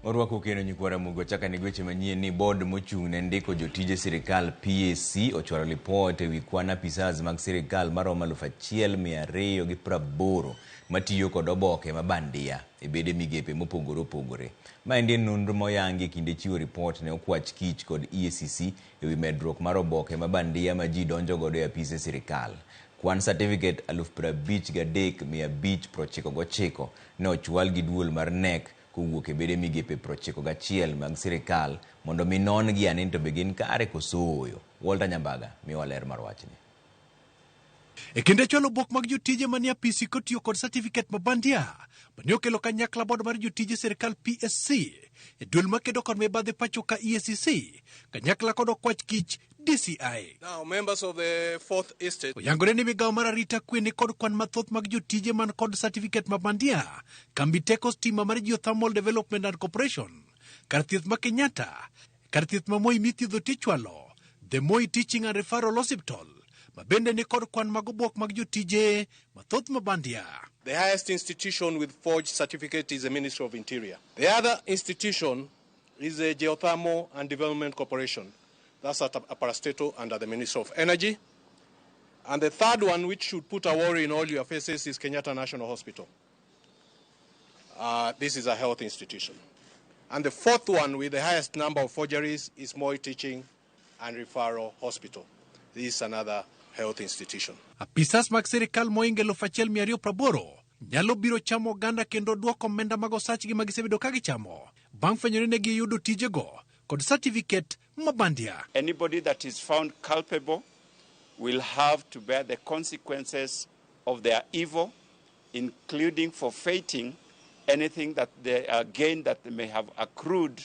Orwako keno nyikwara mugo chaka ni gweche manyien ni board mochung' ne ndiko jotije sirikal PAC ochwalo report ewi kwan apisas mag sirikal maromo 1,280 matiyo kod oboke ma bandia e bede migepe mopogore opogore. Maendi nonro moyangi kinde chiwo report ne okwach kich kod EACC ewi medruok mar oboke ma bandia ma ji donjo godo e apise sirikal. Kwan certificate 53,599 ne ochwal gi duol mar NEC kowuok e bede migepe 91 mag sirikal mondo mi non gi anin to begin kare kosoyo. Walter Nyambaga miwa ler mar wachni. E kinde chwalo bok mag jotije manie apisi kotiyo kod certificate mabandia mane okelo kanyakla board mar jotije sirikal PSC e duol makedo kod mibadhi pacho ka EACC kanyakla kod okwach kich DCI. Now, members of the fourth estate. Oyangore ni migawo mar arita kwe ni kod kwan mathoth mag jotije man kod certificate mabandia kambi teko stima mar Geothermal Development and Corporation, kar thieth ma Kenyatta, kar thieth ma Moi mithiedho tichwalo, the Moi Teaching and Referral Osiptal, mabende ni kod kwan mag obok mag jotije mathoth mabandia. The highest institution with forged certificate is the Ministry of Interior. The other institution is the Geothermal and Development Corporation. That's at Aparastato under the Ministry of Energy. And the third one, which should put a worry in all your faces, is Kenyatta National Hospital. This is a health institution. And the fourth one with the highest number of forgeries is Moi Teaching and Referral Hospital. This is another health institution. Apisas mag sirikal moinge 1,280 nyalo biro chamo ganda kendo duoko omenda mag osachgi magisebedo ka gichamo bang' fwenyore ne giyudo tijego kod certificate mabandia. Anybody that is found culpable will have to bear the consequences of their evil, including forfeiting anything that they gain that they may have accrued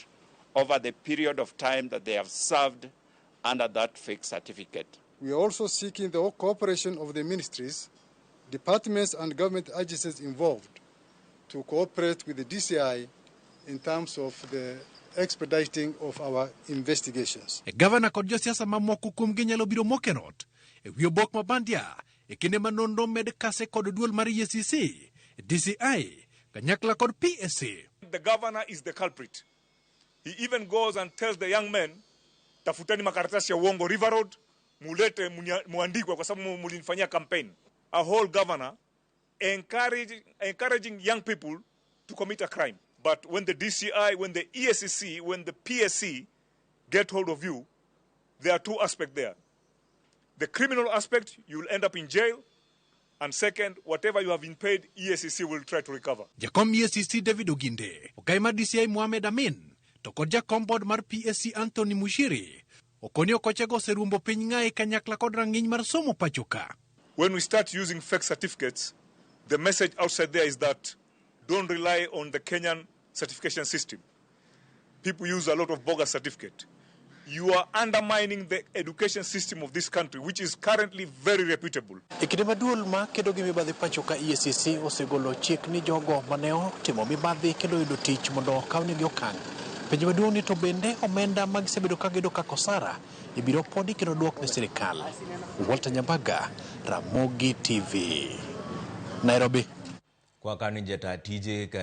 over the period of time that they have served under that fake certificate. We are also seeking the cooperation of the ministries, departments and government agencies involved to cooperate with the DCI in terms of the expediting of our investigations. Governor kod josiasa mamoko kuomgi nyalo biro mokenot e wi obok mabandia e kinde ma nonro med kase kod duol mar EACC, DCI, kanyakla kod PSC. The governor is the culprit. He even goes and tells the young men, tafutani makaratasi ya uongo River Road, mulete muandikwe kwa sababu mulinifanyia campaign. A whole governor encouraging young people to commit a crime. But when the DCI, when the EACC, when the PSC get hold of you, there are two aspects there. The criminal aspect, you will end up in jail. And second, whatever you have been paid, EACC will try to recover. Jakom EACC David Oginde, Okaima DCI Mohamed Amin, to kod jakom board mar PSC Anthony Mushiri, okoni okochego serumbo piny ng'ae kanyakla kod rang'iny mar somo pachoka. When we start using fake certificates, the message outside there is that don't rely on the Kenyan certification system. People use a lot of bogus certificate. You are undermining the education system of this country, which is currently very reputable. Ikinde maduol ma kedo gi mibadhi pacho ka EACC osegolo chik ni jogo maneo timo mibadhi kendo yudo tich mondo kawnegi okang'. Penjo maduong' ni to bende omenda magisebedo ka gido ka kosara ibiro podi kendo duok ne sirikal. Walter Nyambaga, Ramogi TV, Nairobi. Kwa kani jata tije ka